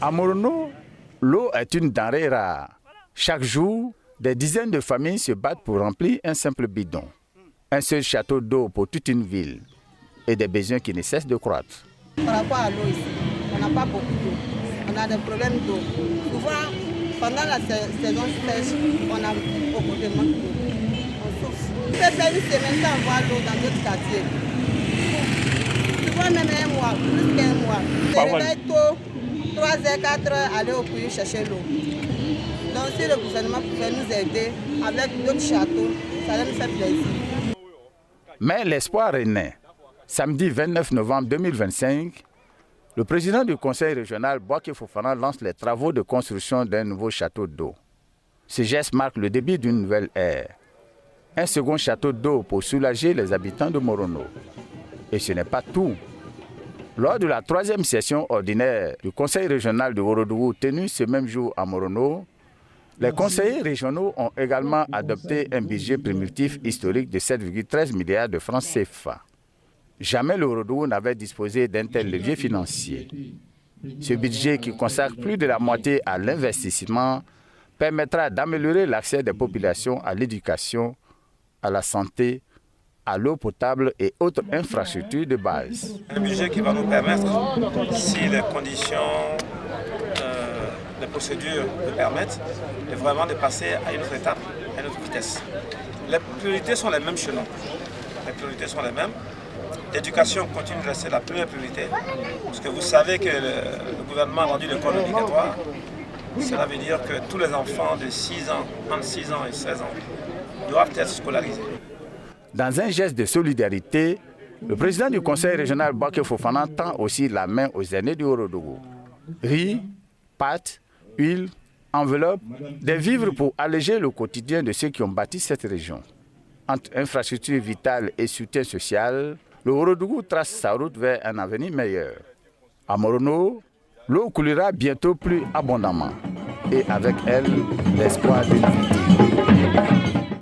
À Morono, l'eau est une denrée rare. Chaque jour, des dizaines de familles se battent pour remplir un simple bidon. Un seul château d'eau pour toute une ville et des besoins qui ne cessent de croître. Par rapport à l'eau ici, on n'a pas beaucoup d'eau. On a des problèmes d'eau. Souvent, pendant la saison sèche, on a beaucoup de manque d'eau. On souffre. On peut faire une semaine sans avoir l'eau dans notre quartier. Souvent même un mois, plus qu'un mois. On se réveille tôt, 3h, 4h, aller au puits chercher l'eau. Donc si le gouvernement pouvait nous aider avec d'autres châteaux, ça allait nous faire plaisir. Mais l'espoir renaît. Samedi 29 novembre 2025, le président du conseil régional, Bouaké Fofana, lance les travaux de construction d'un nouveau château d'eau. Ce geste marque le début d'une nouvelle ère. Un second château d'eau pour soulager les habitants de Morono. Et ce n'est pas tout. Lors de la 3e session ordinaire du conseil régional de Ourodougou tenue ce même jour à Morono, les conseillers régionaux ont également adopté un budget primitif historique de 7,13 milliards de francs CFA. Jamais le Ourodougou n'avait disposé d'un tel levier financier. Ce budget, qui consacre plus de la moitié à l'investissement, permettra d'améliorer l'accès des populations à l'éducation, à la santé, à l'eau potable et autres infrastructures de base. Un budget qui va nous permettre, si les conditions, les procédures le permettent, de vraiment de passer à une autre étape, à une autre vitesse. Les priorités sont les mêmes chez nous. Les priorités sont les mêmes. L'éducation continue de rester la première priorité, parce que vous savez que le gouvernement a rendu l'école obligatoire. Cela veut dire que tous les enfants de 6 ans, entre 6 ans et 16 ans, doivent être scolarisés. Dans un geste de solidarité, le président du conseil régional Bouaké Fofana tend aussi la main aux aînés du Ourodougou. Riz, pâtes, huile, enveloppes, des vivres pour alléger le quotidien de ceux qui ont bâti cette région. Entre infrastructures vitales et soutien social, le Ourodougou trace sa route vers un avenir meilleur. À Morono, l'eau coulera bientôt plus abondamment et avec elle, l'espoir d'une vie.